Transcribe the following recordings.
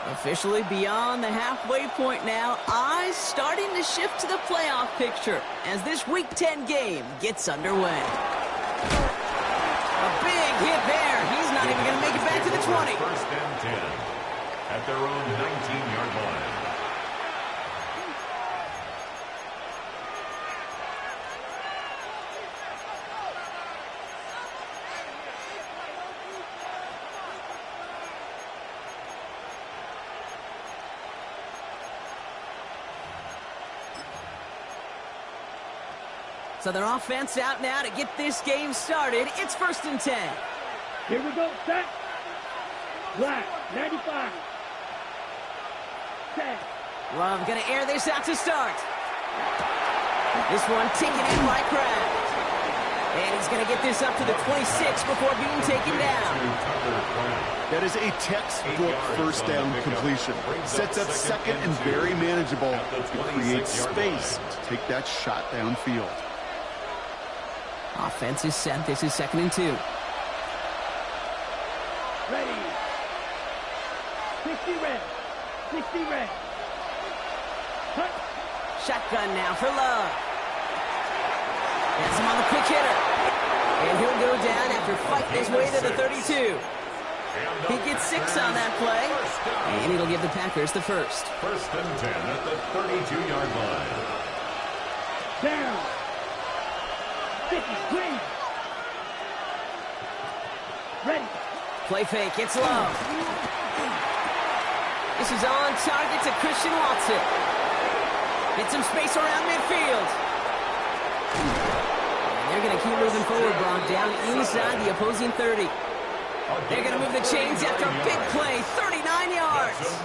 Officially beyond the halfway point now. Eyes starting to shift to the playoff picture as this Week 10 game gets underway. A big hit there. He's not even going to make it back to the 20. First and 10 at their own 19-yard line. So their offense out now to get this game started. It's first and 10. Here we go, set. Black, 95. Set. Love going to air this out to start. This one taken in by Kraft. And he's going to get this up to the 26 before being taken down. That is a textbook first down completion. Sets up second and very manageable. It creates space to take that shot downfield. Offense is set. This is second and 2. Ready. 60 red. 60 red. Cut. Shotgun now for Love. Gets him on the quick hitter. And he'll go down after fighting his way to the 32. He gets 6 on that play. And it'll give the Packers the first. First and 10 at the 32-yard line. Down. 50, clean. Ready. Play fake, it's Love. This is on target to Christian Watson. Get some space around midfield. And they're going to keep moving forward, Brock, down inside the opposing 30. They're going to move the chains after a big play, 39 yards.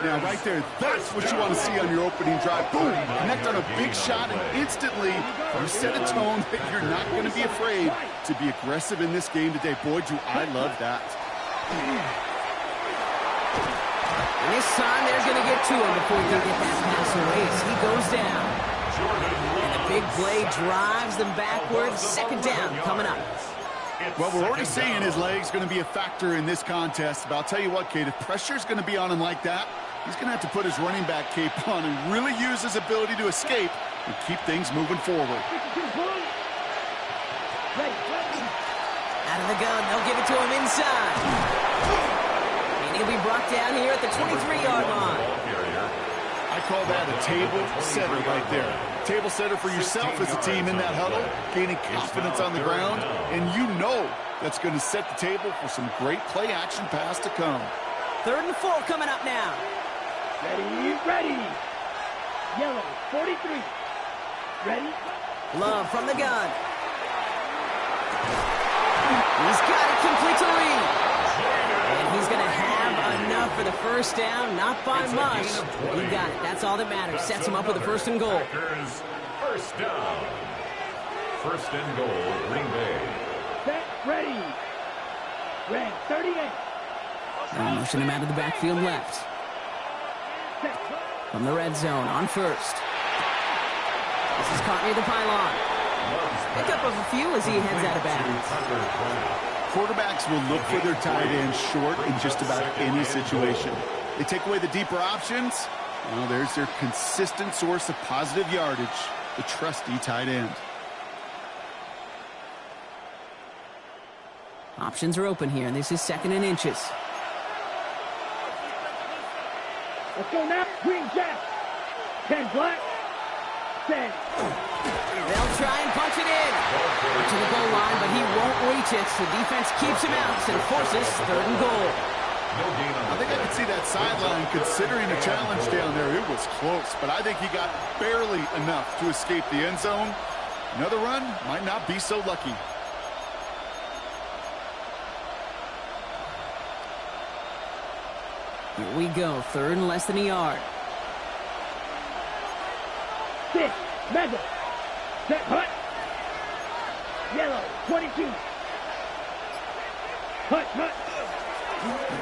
Now, right there, that's what you want to see on your opening drive. Boom! Connect on a big shot, and instantly you set a tone that you're not going to be afraid to be aggressive in this game today. Boy, do I love that. And this time, they're going to get to him before he can get that pass away as he goes down. And the big play drives them backwards. Second down coming up. Well, we're already seeing his leg's going to be a factor in this contest. But I'll tell you what, Kate, if pressure's going to be on him like that, he's going to have to put his running back cape on and really use his ability to escape and keep things moving forward. Out of the gun, they'll give it to him inside. And he'll be brought down here at the 23-yard line. I call that a table setter right there. Table setter for yourself as a team in that huddle, gaining confidence on the ground, and you know that's going to set the table for some great play action pass to come. 3rd and 4 coming up now. Ready, ready. Yellow, 43. Ready. Love from the gun. He's got it complete to Reed. And he's going to have enough for the first down, not by much. But he got it. That's all that matters. Sets him up with a 1st and goal. First down. 1st and goal, Green Bay. Set, ready. Red, 38. And motion him out of the backfield left. Set. From the red zone on 1st. This is caught near the pylon. Pick up of a few as he heads out of bounds. Quarterbacks will look for their tight end short in just about any situation. They take away the deeper options. Well, there's their consistent source of positive yardage, the trusty tight end. Options are open here, and this is 2nd and inches. Let's go now. Green Jack. 10 black. 10. They'll try and punch it in. To the goal line, but he won't reach it. The defense keeps him out and forces 3rd and goal. I think I could see that sideline considering a challenge down there. It was close, but I think he got barely enough to escape the end zone. Another run might not be so lucky. Here we go, 3rd and less than a yard. 6, mega. Set, hut. Yellow, 22. Hut, hut.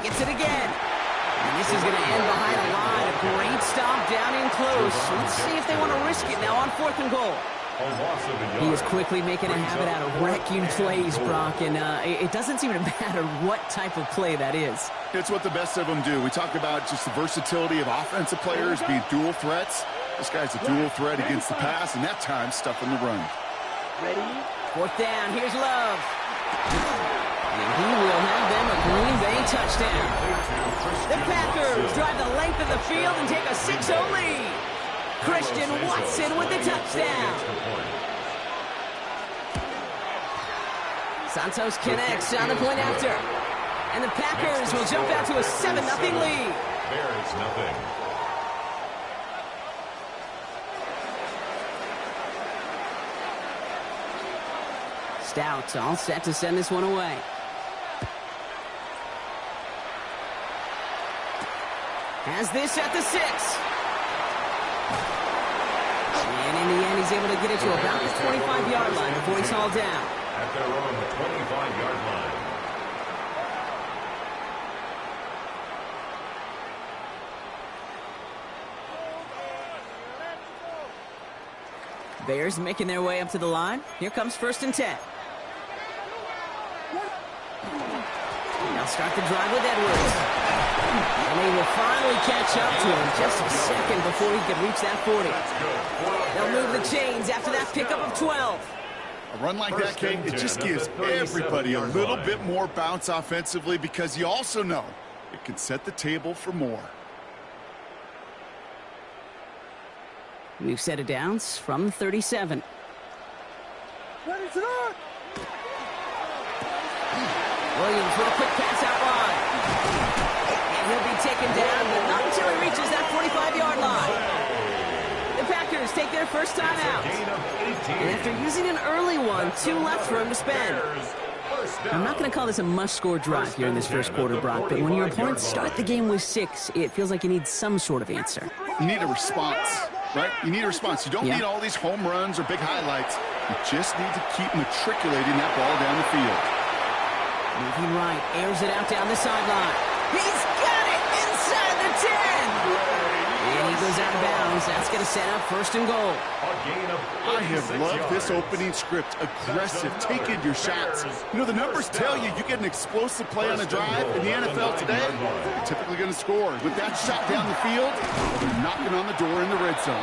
He gets it again. And this is going to end behind a line. A great stop down in close. Let's see if they want to risk it now on 4th and goal. A loss of a yard. He is quickly making a habit out of wrecking plays, Brock, and it doesn't seem to matter what type of play that is. It's what the best of them do. We talk about just the versatility of offensive players being dual threats. This guy's a dual threat against the pass, and that time stuffing the run. Ready? 4th down, here's Love. And he will have them a Green Bay touchdown. The Packers drive the length of the field and take a 6-0 lead. Christian Watson with the touchdown. Santos connects on the point after. And the Packers will jump out to a 7-0 lead. Bears nothing. Stout all set to send this one away. Has this at the 6. And in the end, he's able to get it to about the 25-yard line before he's hauled down. At their own 25-yard line. Bears making their way up to the line. Here comes 1st and 10. They'll start the drive with Edwards. And they will finally catch up to him just a second before he could reach that 40. They'll move the chains after that pickup of 12. A run like that, Kate, it just gives everybody a little bit more bounce offensively because you also know it can set the table for more. New set of downs from 37. Ready, start! Williams with a quick pass out wide. And he'll be taken down, but not until he reaches that 45-yard line. The Packers take their first time out. And after using an early one, 2 left for him to spend. I'm not going to call this a must-score drive here in this first quarter, Brock, but when your opponents start the game with 6, it feels like you need some sort of answer. You need a response, right? You need a response. You don't need all these home runs or big highlights. You just need to keep matriculating that ball down the field. Moving right, airs it out down the sideline. He's got it inside the 10! And he goes out of bounds. That's going to set up 1st and goal. I have loved this opening script. Aggressive, taking your shots. You know, the numbers tell you get an explosive play on a drive in the NFL today, you're typically going to score. With that shot down the field, they're knocking on the door in the red zone.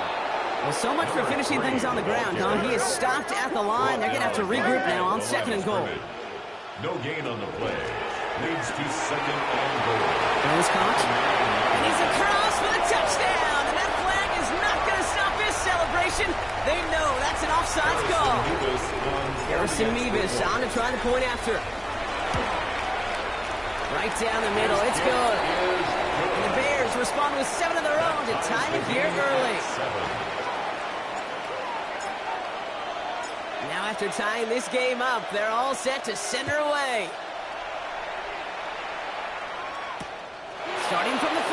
Well, so much for finishing things on the ground, huh? He is stopped at the line. They're going to have to regroup now on 2nd and goal. No gain on the play. Leads to 2nd and goal. Goes Koch. And he's across for the touchdown. And that flag is not going to stop his celebration. They know that's an offsides call. Harrison Mevis on to try the point after. Right down the middle. It's good. And the Bears respond with 7 of their own to tie it here early. Now after tying this game up, they're all set to send her away. Starting from the 5.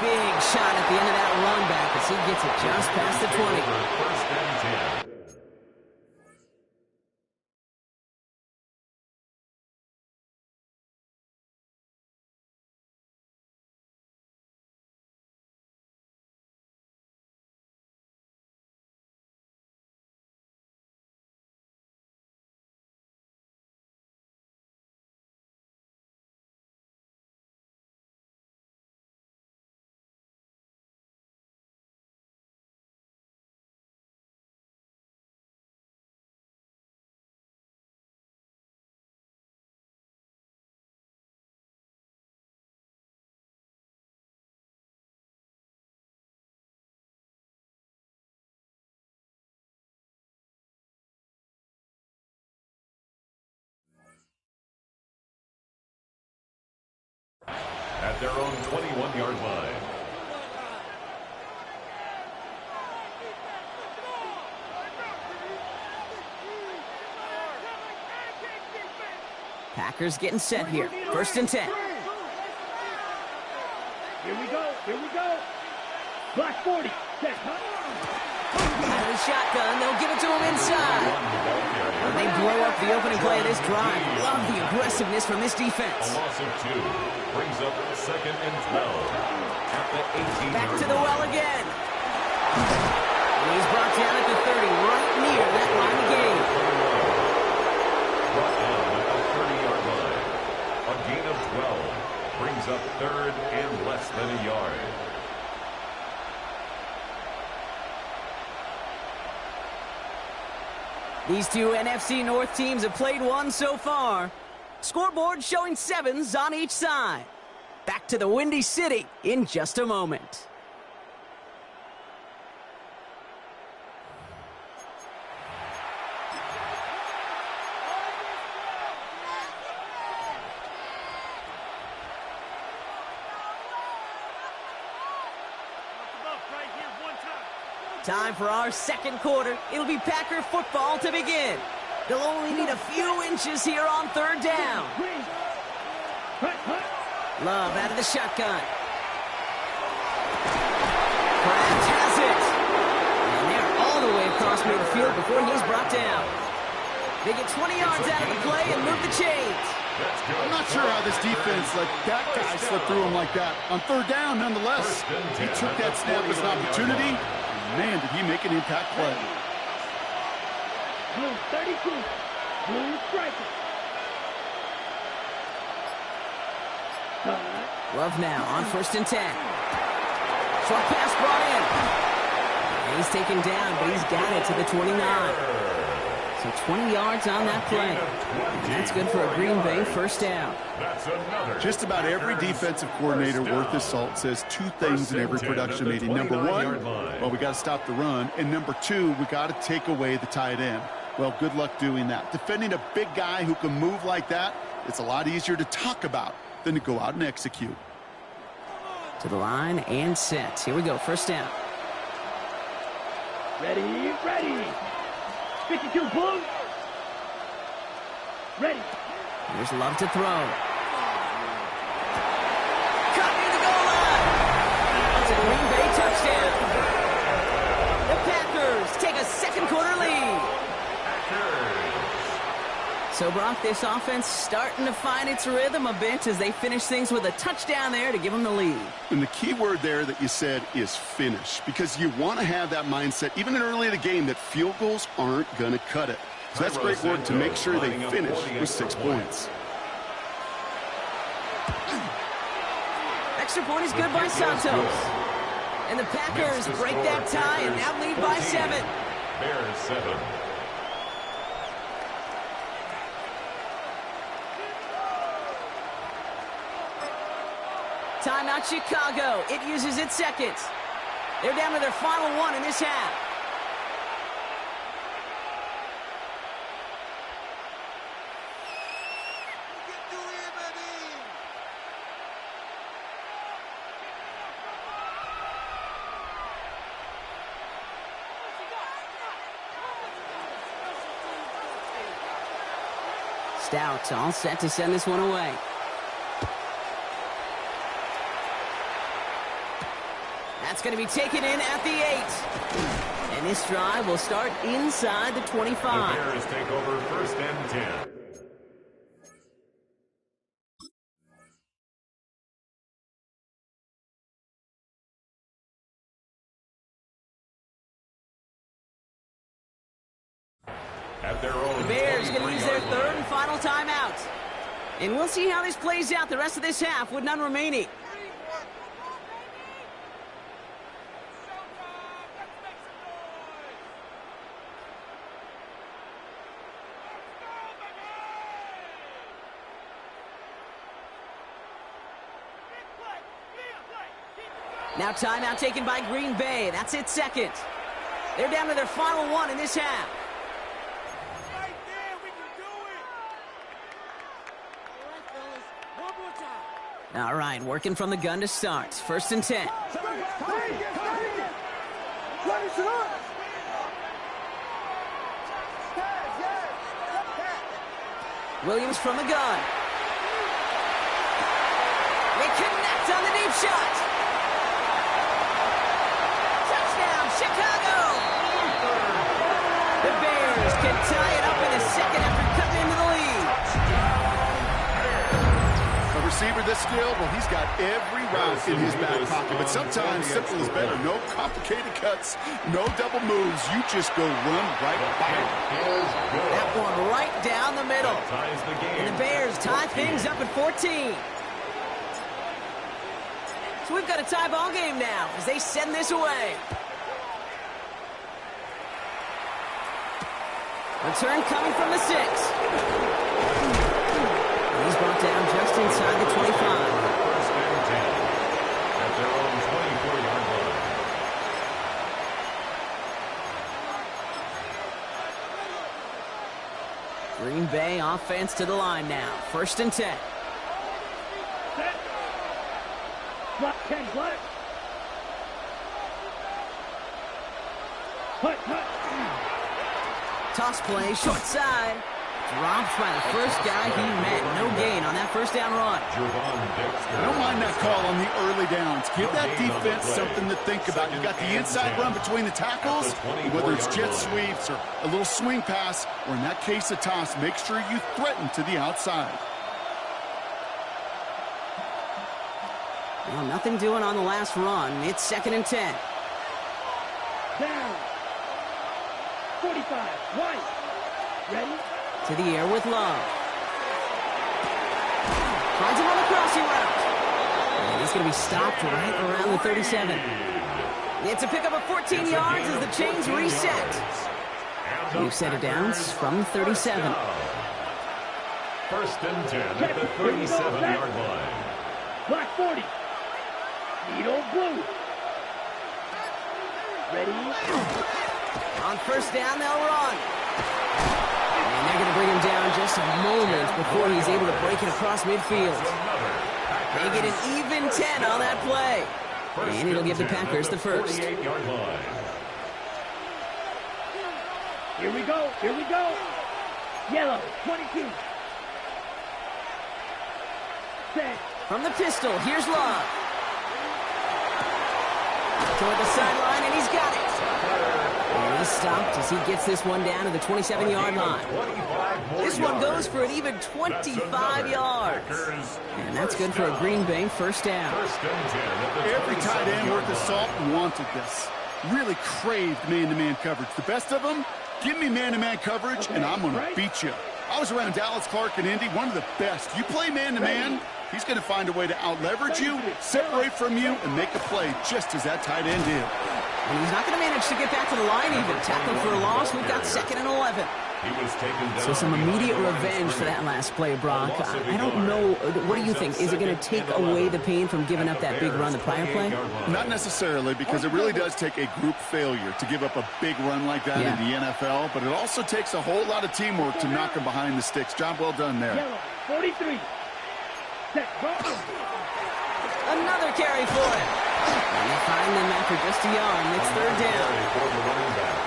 Big shot at the end of that run back as he gets it just past the 20. 1st and 10. At their own 21-yard line. Packers getting set here. 1st and 10. Here we go. Here we go. Black 40. Set. Out of the shotgun. They'll give it to him inside. And they blow up the opening play of this drive. Love the aggressiveness from this defense. A loss of 2. Brings up 2nd and 12. At the 18-yard line. Back to the well again. And He's brought down at the 30, right near that line of game. Brought down at the 30-yard line. A gain of 12 brings up third and less than a yard. These two NFC North teams have played one so far. Scoreboard showing 7s on each side. Back to the Windy City in just a moment. Time for our second quarter. It'll be Packer football to begin. They'll only need a few inches here on third down. Love out of the shotgun. Krabs has it. And they're all the way across midfield before he's brought down. They get 20 yards out of the play and move the chains. I'm not sure how this defense let that guy slip through him like that. On third down, nonetheless, he took that snap as an opportunity. Man, did he make an impact play. Blue 32. Blue striker. Love now on 1st and 10. Short pass brought in. And he's taken down, but he's got it to the 29. So 20 yards on that play. And that's good for a Green Bay first down. Just about every defensive coordinator worth his salt says two things in every production meeting. Number one, well, we got to stop the run. And number two, we got to take away the tight end. Well, good luck doing that. Defending a big guy who can move like that, it's a lot easier to talk about than to go out and execute. To the line and set. Here we go, first down. Ready, ready. 52 Blue. Ready. Here's Love to throw. Caught near the goal line. It's a Green Bay touchdown. The Packers take a second quarter lead. So, Brock, this offense starting to find its rhythm a bit as they finish things with a touchdown there to give them the lead. And the key word there that you said is finish, because you want to have that mindset, even early in the game, that field goals aren't going to cut it. So that's great work to make sure they finish with 6 points. Extra point is good by Santos. And the Packers break that tie and now lead by 7. Bears 7. Timeout Chicago. It uses its seconds. They're down to their final one in this half. Stout all set to send this one away. That's going to be taken in at the 8. And this drive will start inside the 25. The Bears take over 1st and 10. At their own the Bears going to use their 23-yard third line. and final timeout. And we'll see how this plays out the rest of this half with none remaining. Now timeout taken by Green Bay. That's its second. They're down to their final one in this half. Right there, we can do it. All right, fellas. One more time. All right, working from the gun to start. 1st and 10. Williams from the gun. They connect on the deep shot. Touchdown, Chicago! The Bears can tie it up in a second after cutting into the lead. A receiver this skilled, well, he's got every route in his back pocket. But sometimes simple is better. No complicated cuts, no double moves. You just go run right by it. That one right down the middle. And the Bears tie things up at 14. So we've got a tie ball game now as they send this away. Return coming from the 6. And he's brought down just inside the 25. First and 10 at their own 24-yard line. Green Bay offense to the line now. First and 10. Set. Block 10, block. Hut. Toss play, short side. Dropped by the first guy he met. No gain on that first down run. I don't mind that call on the early downs. Give that defense something to think about. You've got the inside run between the tackles, whether it's jet sweeps or a little swing pass, or in that case a toss, make sure you threaten to the outside. Well, nothing doing on the last run. It's second and 10. Down. 45. White. Ready? To the air with Love. Finds him on the crossing route. And he's going to be stopped right around the 37. It's a pickup of 14 yards as the chains reset. New set of downs from 37. First and 10 at the 37-yard line. Black 40. Needle blue. Ready? On first down, they'll run. And they're going to bring him down just a moment before he's able to break it across midfield. They get an even 10 on that play. And it'll give the Packers the first. Here we go. Yellow, 22. Set. From the pistol, here's Love. Toward the sideline, and he's got it. And he's stopped as he gets this one down to the 27-yard line. This one goes for an even 25 yards. And that's good for a Green Bay first down. Every tight end worth his salt wanted this. Really craved man-to-man coverage. The best of them, give me man-to-man coverage, and I'm going to beat you. I was around Dallas Clark and Indy, one of the best. You play man-to-man, he's going to find a way to out-leverage you, separate from you, and make a play just as that tight end did. And he's not going to manage to get back to the line even. Tackle for a loss. We've got second and 11. So some immediate revenge for that last play, Brock. I don't know. What do you think? Is it going to take away the pain from giving up that big run the prior play? Not necessarily, because it really does take a group failure to give up a big run like that in the NFL. But it also takes a whole lot of teamwork to knock him behind the sticks. Job well done there. Yellow, 43. Set. Another carry for him. And they find them after just a yard, and it's third down.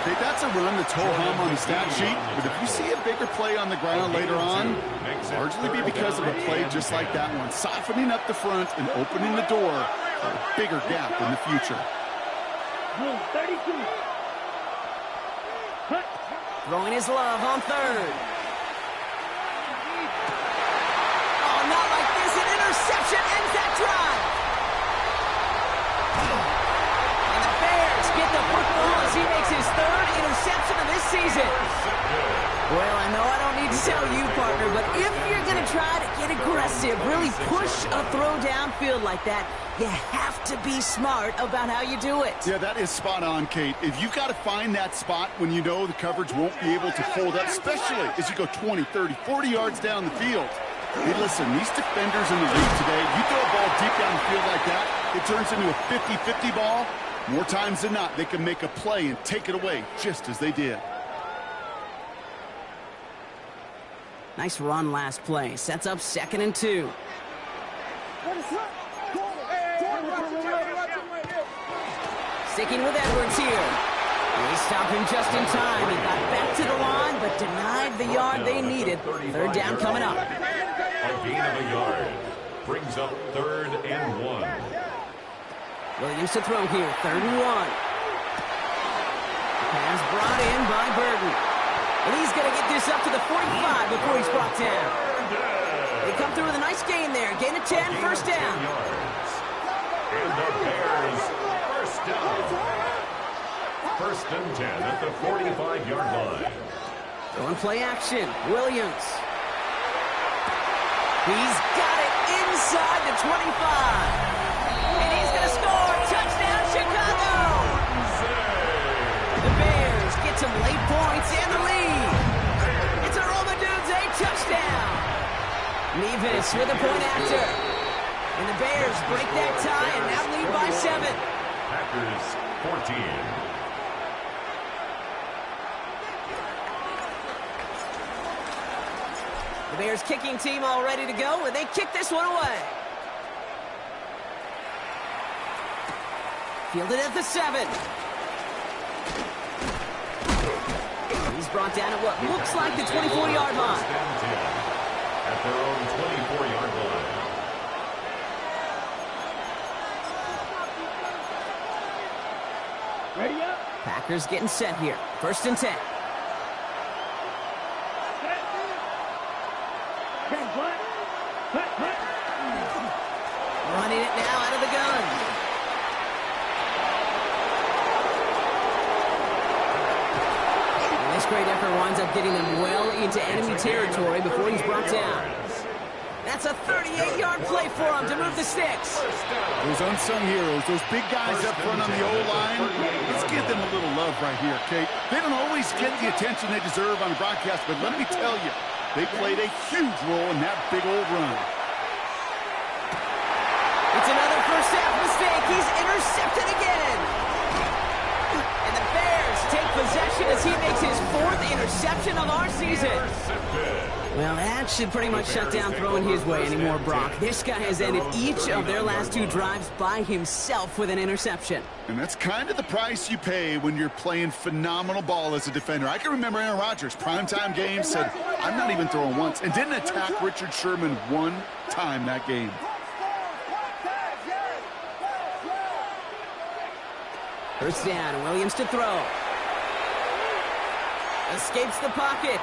Okay, that's a run that's ho-hum on the stat sheet, but if you see a bigger play on the ground later on, largely be because of a play just like that one, softening up the front and opening the door for a bigger gap in the future. Blue, 32. Cut. Throwing his Love on third. Oh, not like this. An interception ends that drive. And the Bears get the football as he makes his third interception of this season. Well, I know I don't need to tell you, partner, but if you're going to try to get aggressive, really push a throw downfield like that, you have to be smart about how you do it. Yeah, that is spot on, Kate. If you've got to find that spot when you know the coverage won't be able to hold up, especially as you go 20, 30, 40 yards down the field. Hey, listen, these defenders in the league today, you throw a ball deep down the field like that, it turns into a 50-50 ball. More times than not, they can make a play and take it away just as they did. Nice run last play. Sets up second and 2. Sticking with Edwards here. They stopped him just in time. He got back to the line, but denied the yard they needed. Third down coming up. A gain of a yard brings up third and 1. Williams to throw here. Third and 1. Pass brought in by Burton. And he's going to get this up to the 45 before he's brought down. They come through with a nice gain there. Gain of 10, first down. And the Bears, first down. First and 10 at the 45-yard line. Throwing play action. Williams. He's got it inside the 25. And he's going to score. Touchdown, Chicago. The Bears get some late points and the lead. It's a Romadudes, a touchdown. Nevis with a point after. And the Bears break that tie and now lead by 7. Packers 14. The Bears kicking team all ready to go, and they kick this one away. Fielded at the 7. He's brought down at what looks like the 24-yard line. First and 10 at their own 24-yard line. Ready up. Packers getting set here. First and 10. 10 black. Hut. Running it now out of the gun. And this great effort winds up getting them well into enemy territory before he's brought down. That's a 38-yard play for him to move the sticks. Those unsung heroes, those big guys up front on the O-line, let's give them a little love right here, Kate. They don't always get the attention they deserve on the broadcast, but let me tell you, they played a huge role in that big old run. It's another first half mistake. He's intercepted again. And the Bears take possession as he makes his 4th interception of our season. Well, that should pretty much shut down throwing his way anymore, Brock. This guy has ended each of their last 2 drives by himself with an interception. And that's kind of the price you pay when you're playing phenomenal ball as a defender. I can remember Aaron Rodgers, primetime game, said, I'm not even throwing once, and didn't attack Richard Sherman one time that game. First down, Williams to throw. Escapes the pocket.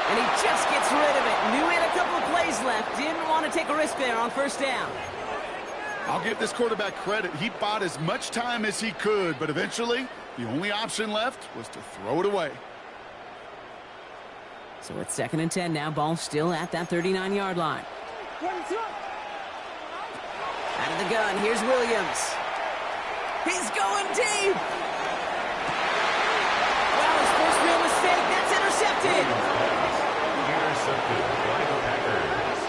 And he just gets rid of it. Knew he had a couple of plays left. Didn't want to take a risk there on first down. I'll give this quarterback credit. He bought as much time as he could, but eventually the only option left was to throw it away. So it's 2nd and 10 now. Ball still at that 39-yard line. 22. Out of the gun, here's Williams. He's going deep. Well, his first real mistake. That's intercepted. Intercepted by the Packers.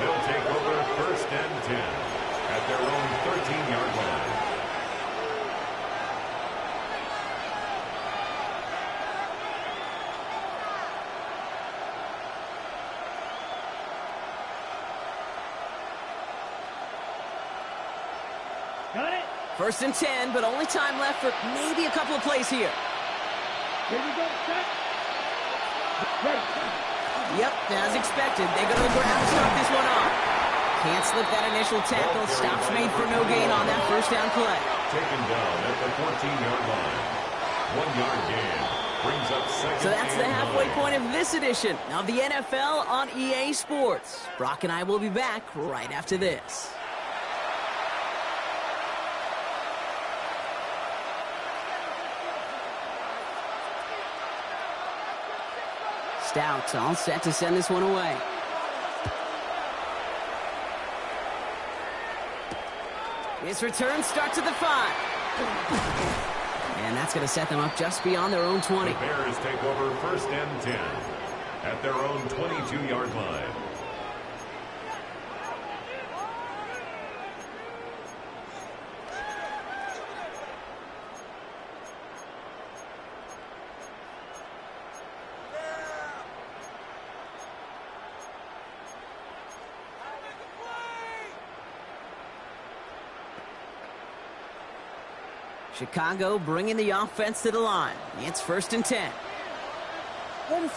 They'll take over first and 10 at their own 13-yard line. Got it. First and 10, but only time left for maybe a couple of plays here. Here we go. Set. Ready. Yep, as expected. They go to the ground to start this one off. Can't slip that initial tackle. Stops made for no gain on that first down play. Taken down at the 14-yard line. 1-yard gain. Brings up second. So that's the and halfway 9. point of this edition of the NFL on EA Sports. Brock and I will be back right after this. Stout all set to send this one away. His return starts at the 5. And that's going to set them up just beyond their own 20. The Bears take over first and 10 at their own 22-yard line. Chicago bringing the offense to the line. It's first and 10. Third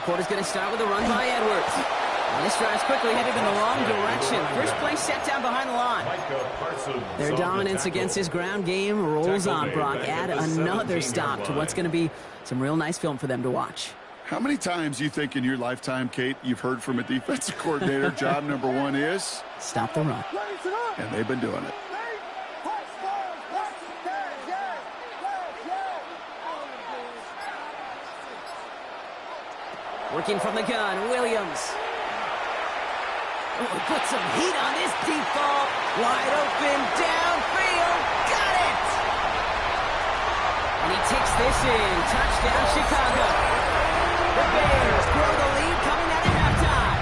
quarter's going to start with a run by Edwards. Well, this drive's quickly headed in the wrong direction. First play set down behind the line. Their dominance against his ground game rolls on, Brock. Add another stop to what's going to be some real nice film for them to watch. How many times do you think in your lifetime, Kate, you've heard from a defensive coordinator, job number one is? Stop the run. And they've been doing it. Working from the gun, Williams. Oh, put some heat on this deep ball. Wide open, downfield, got it! And he takes this in, touchdown Chicago. The Bears grow the lead coming out of halftime.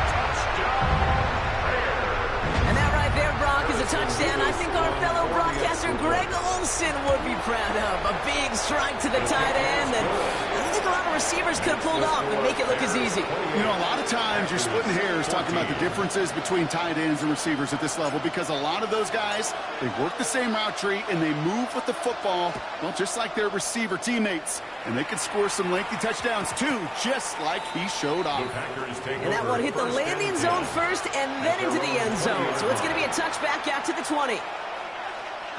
And that right there, Brock, is a touchdown I think our fellow broadcaster Greg Olson would be proud of. A big strike to the tight end that I think a lot of receivers could have pulled off and make it look as easy. You know, a lot of times you're splitting hairs talking about the differences between tight ends and receivers at this level because a lot of those guys, they work the same route tree and they move with the football, well, just like their receiver teammates. And they can score some lengthy touchdowns, too, just like he showed off. And that one hit the landing zone first and then into the end zone. So it's going to be a touchback out to the 20.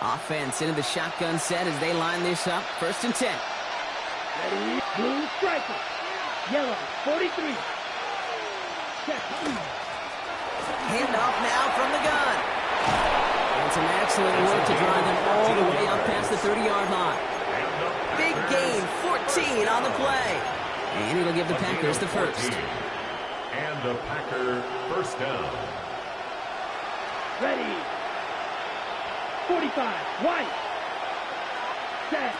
Offense into the shotgun set as they line this up. 1st and 10. Ready, blue striker. Yellow, 43. Check. Handoff now from the gun. And some excellent work to drive them all the way up past the 30-yard line. Big gain, 14 on the play. And it'll give the Packers the first. And the Packer first down. Ready. 45. White. Set.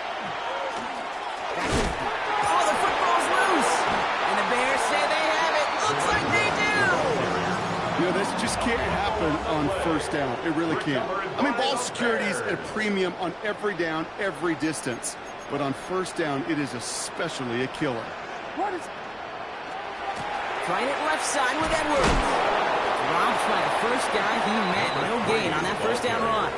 Oh, the football's loose. And the Bears say they have it. Looks like they do. You know, this just can't happen on 1st down. It really can't. I mean, ball security is at a premium on every down, every distance. But on 1st down, it is especially a killer. What is... Trying it left side with Edwards. Dropped by the first guy he met. No gain on that 1st down run.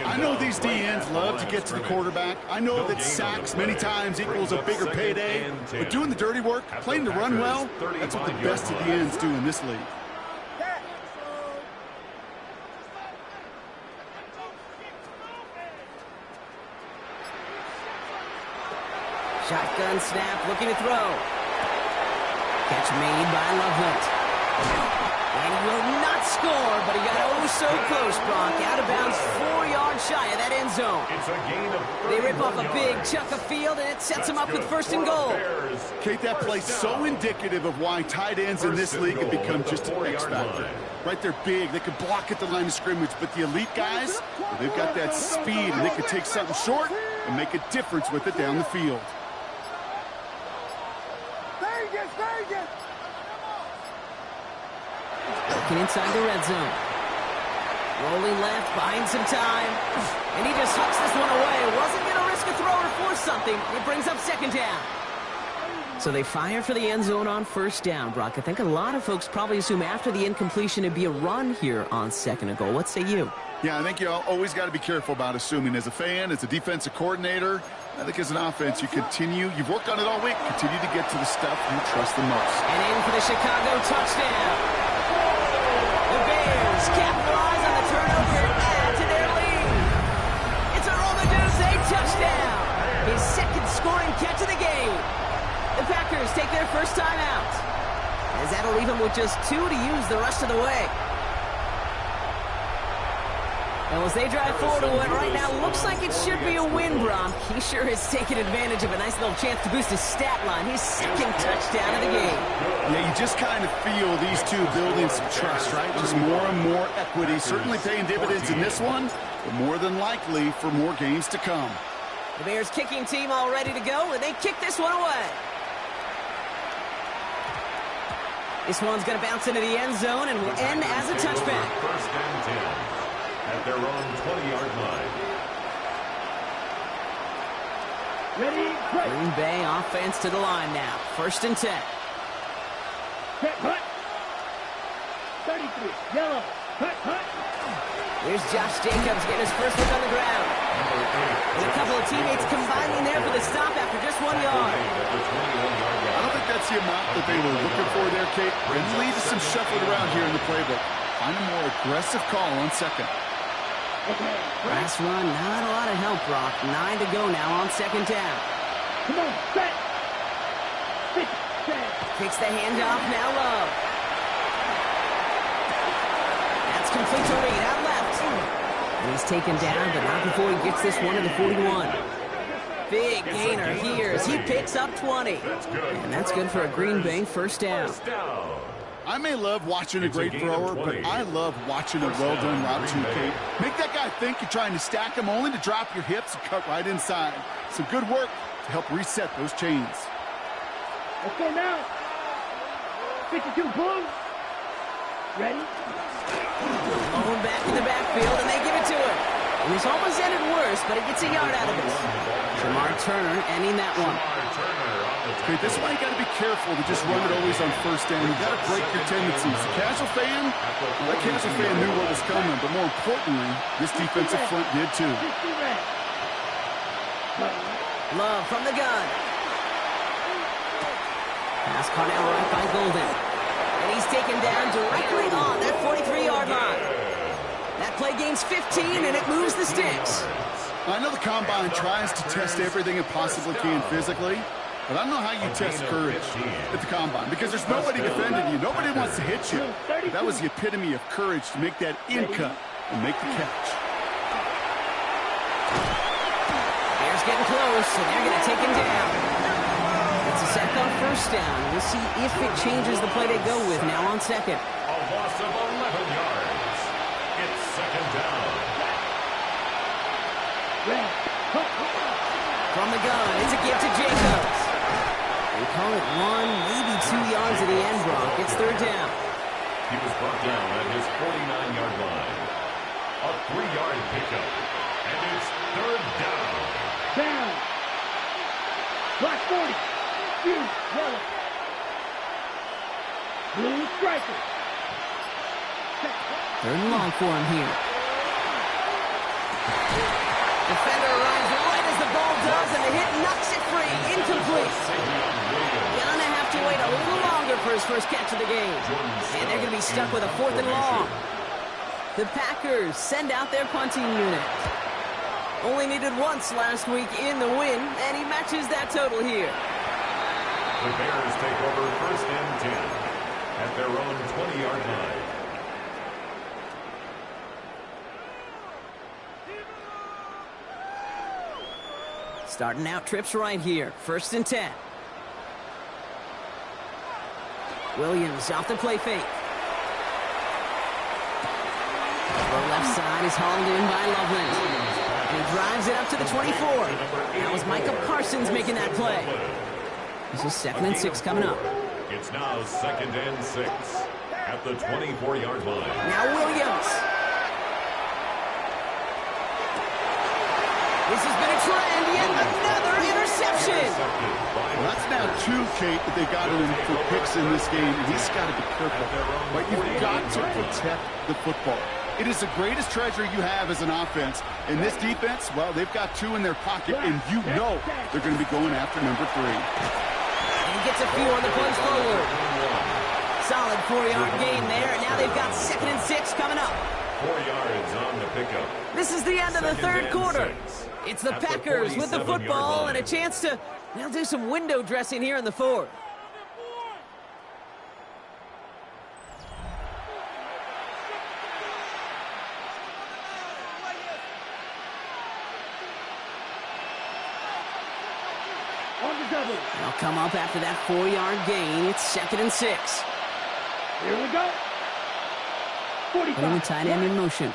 I know these DNs love to get to the quarterback. I know that sacks many times equals a bigger payday. But doing the dirty work, playing to run well, that's what the best of the ends do in this league. Shotgun snap, looking to throw. Catch made by Loveland. And he will not score, but he got oh so close, Brock. Out of bounds, 4 yards shy of that end zone. It's a gain of 30 They rip off a big chunk of field, and it sets him up with 1st and goal. Kate, that play's so indicative of why tight ends in this league have become just an X factor. Right, they're big. They can block at the line of scrimmage, but the elite guys, well, they've got that speed, and they can take something short and make a difference with it down the field. Looking inside the red zone. Rolling left, buying some time. And he just hucks this one away. Wasn't going to risk a throw or force something. It brings up 2nd down. So they fire for the end zone on 1st down, Brock. I think a lot of folks probably assume after the incompletion it'd be a run here on 2nd and goal. What say you? Yeah, I think you always got to be careful about assuming. As a fan, as a defensive coordinator, I think as an offense, you've worked on it all week, continue to get to the stuff you trust the most. And in for the Chicago touchdown. The Bears capitalize on the turnover and add to their lead. It's a Romaduze touchdown. His 2nd scoring catch of the game. The Packers take their first time out, as that'll leave them with just 2 to use the rest of the way. And as they drive forward to what right now looks like it should be a win, Brock, he sure has taken advantage of a nice little chance to boost his stat line. His 2nd touchdown of the game. Yeah, you just kind of feel these two building some trust, right? Just more and more equity. Certainly paying dividends in this one, but more than likely for more games to come. The Bears kicking team all ready to go, and they kick this one away. This one's going to bounce into the end zone and will end as a touchback. 1st and 10 at their own 20-yard line. Ready, break. Green Bay offense to the line now. 1st and 10. Set, hut. 33. Yellow. Hut, hut. Here's Josh Jacobs getting his first look on the ground. And a couple of teammates combining there for the stop after just 1 yard. I don't think that's That's the amount that they were looking for there, Kate. And lead to some shuffling around here in the playbook. Find a more aggressive call on second. Last run, not a lot of help, Brock. 9 to go now on second down. Come on, set. Set. Kicks the handoff, now Love. That's complete to Reed, out left. And he's taken down, but not before he gets this one to the 41. Big gainer here as he picks up 20. And that's good for a Green Bay first down. I may love watching a great thrower, but I love watching a well-done route too, Kate. Make that guy think you're trying to stack him only to drop your hips and cut right inside. Some good work to help reset those chains. Let's go now. 52 blue. Ready? Going back in the backfield, and they give it to him. And this almost ended worse, but he gets a yard out of it. Jamar Turner ending that one. Okay, this is why you got to be careful to just run it always on first down. You got to break your tendencies. The casual fan, well, that casual fan knew what was coming, but more importantly, this defensive front did too. Love from the gun. Pass caught out right by Golden. And he's taken down directly on that 43-yard line. That play gains 15, and it moves the sticks. I know the Combine tries to test everything it possibly can physically, but I don't know how you test courage at the Combine because there's nobody defending you. Nobody wants to hit you. That was the epitome of courage to make that in cut and make the catch. Bears getting close, and they're going to take him down. It's a sack on first down. We'll see if it changes the play they go with now on second. A loss of 11 yards. It's second down. From the gun, it's a give to Jacobs. They call it 1, maybe 2 yards at the end, Brock. It's third down. He was brought down at his 49-yard line. A 3-yard pickup. And it's third down. Down. Black 40. Blue, yellow. Blue striker. Third and long for him here. Defender arrives right as the ball does, and the hit knocks it free. Incomplete. Gonna have to wait a little longer for his first catch of the game. And they're going to be stuck with a fourth and long. The Packers send out their punting unit. Only needed once last week in the win, and he matches that total here. The Bears take over first and 10 at their own 20-yard line. Starting out trips right here. First and 10. Williams off the play fake. The left side is hauled in by Loveland. And he drives it up to the 24. That was Michael Parsons making that play. This is second and 6 coming up. It's now second and 6 at the 24-yard line. Now Williams. This has been a trend. Yet another interception. Well, that's now 2, Kate, that they got him for picks in this game. And he's got to be careful. But you've got to protect the football. It is the greatest treasure you have as an offense. And this defense, well, they've got 2 in their pocket, and you know they're going to be going after number 3. And he gets a few on the punch forward. Solid 4-yard gain there, and now they've got second and 6 coming up. 4 yards on the pickup. This is the end of the third quarter. It's the Packers with the football and a chance to, they'll do some window dressing here in the fourth. They'll come up after that 4-yard gain. It's second and 6. Here we go. 45. Putting the tight end in motion.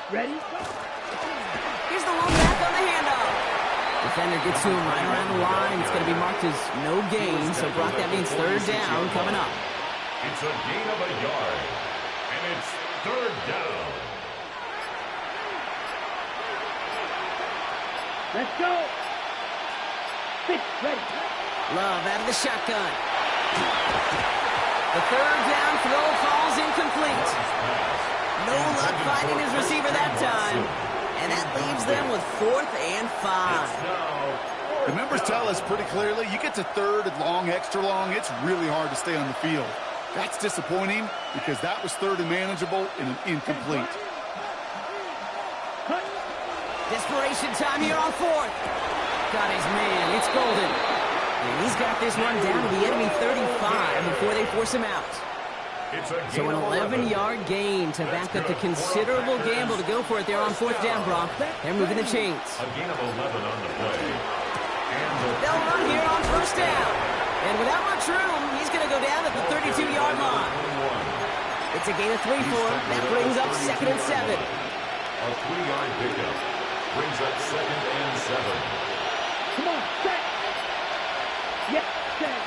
Ready? Here's the long back on the handoff. Defender gets to him right around the line. It's going to be marked as no gain. So, Brock, that means third down coming up. It's a gain of a yard. And it's third down. Let's go. 6, ready. Love out of the shotgun. The third down throw falls incomplete. No luck finding his receiver that time. And that leaves them with 4th and 5. It's now The numbers tell us pretty clearly, you get to third and long, extra long, it's really hard to stay on the field. That's disappointing because that was third and manageable and an incomplete. Desperation time here on fourth. Got his man. It's Golden. And he's got this one down to the enemy 35 before they force him out. So an 11-yard gain to back up the considerable gamble to go for it there on fourth down, Brock. They're moving the chains. A gain of 11 on the play. They'll run here on first down. And without much room, he's going to go down at the 32-yard line. It's a gain of 3 for him. That brings up 2nd and 7. A 3-yard pickup brings up 2nd and 7. Come on, set. Yes, set.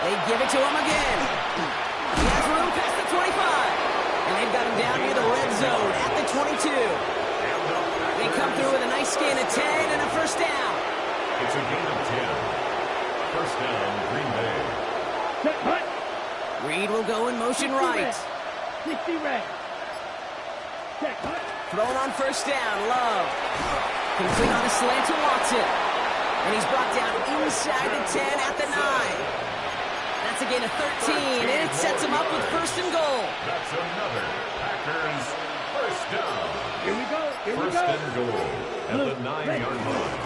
They give it to him again. He has room past the 25. And they've got him down near the red zone at the 22. They come through with a nice gain of 10 and a first down. It's a gain of 10. First down, Green Bay. Set, hut. Reed will go in motion right. 60 red. Set, hut. Thrown on first down, Love. Complete on a slant to Watson. And he's brought down inside the 10 at the 9. That's a gain of 13, and it sets him up with first and goal. That's another Packers first down. Here we go. Here we First go. and goal at the 9-yard line.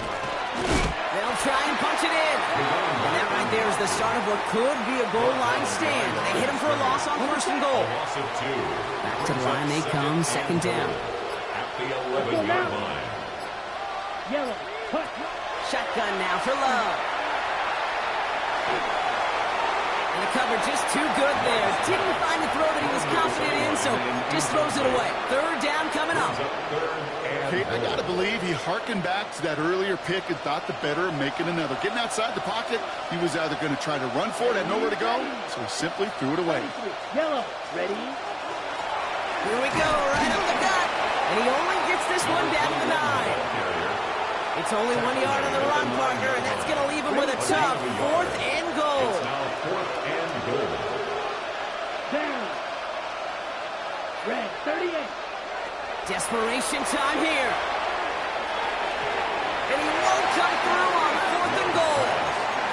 They'll try and punch it in. And that right there is the start of what could be a goal line stand. They hit him for a loss on first and goal. Loss of 2. Back to the line they come, second down. At the 11-yard line. Yellow. Hut. Shotgun now for Love. And the cover just too good there. Didn't find the throw that he was confident in, so just throws it away. Third down coming up. Okay, I got to believe he hearkened back to that earlier pick and thought the better of making another. Getting outside the pocket, he was either going to try to run for it, had nowhere to go, so he simply threw it away. Yellow. Ready. Here we go, right up the gut. And he only gets this one down to the 9. It's only 1 yard on the run, partner, and that's going to leave him with a tough fourth and goal. It's now 4th and goal. Down. Red. 38. Desperation time here. And he won't come through on 4th and goal.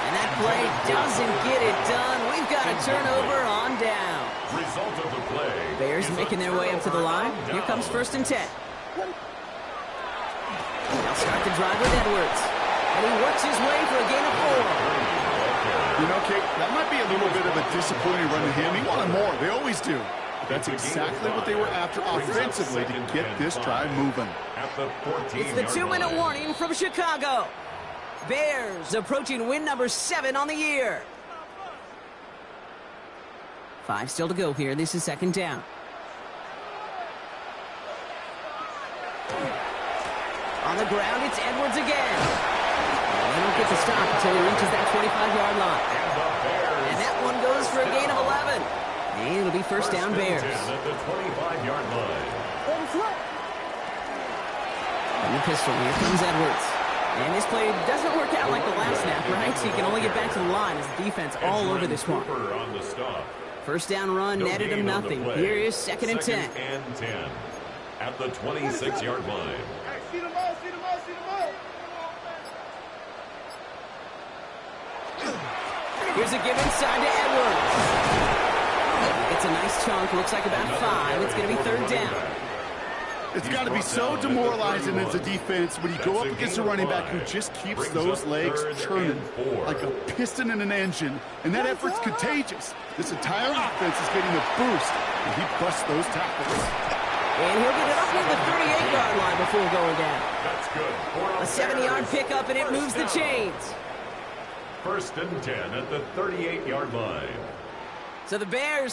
And that play doesn't get it done. We've got a turnover on down. Result of the play. Bears making their way up to the line. Here comes 1st and 10. They'll start the drive with Edwards. And he works his way for a gain of 4. You know, Kate, that might be a little bit of a disappointing run to him. He wanted more. They always do. But that's exactly what they were after offensively to get this drive moving. At the 14-yard It's the 2-minute warning from Chicago. Bears approaching win number 7 on the year. 5 still to go here. This is second down. On the ground, it's Edwards again. They don't get to stop until he reaches that 25-yard line. And that one goes for a gain of 11. And it'll be first down Bears. At the 25-yard line. From the pistol, here comes Edwards. And this play doesn't work out like the last snap, right? So you can only get back to the line as the defense all over this one. On the stop. First down run, netted him nothing. Here is second and 10. Second and 10. At the 26-yard line. See the ball, see the ball, see the ball. Here's a give inside to Edwards. It's a nice chunk. Looks like about 5. It's going to be third down. It's got to be so demoralizing as a defense when you go up against a running back who just keeps those legs churning like a piston in an engine, and that effort's contagious. This entire offense is getting a boost, and he busts those tackles. And he'll get it up near the 38-yard line before going down. That's good. A 70-yard pickup, and it moves the chains. First and 10 at the 38-yard line. So the Bears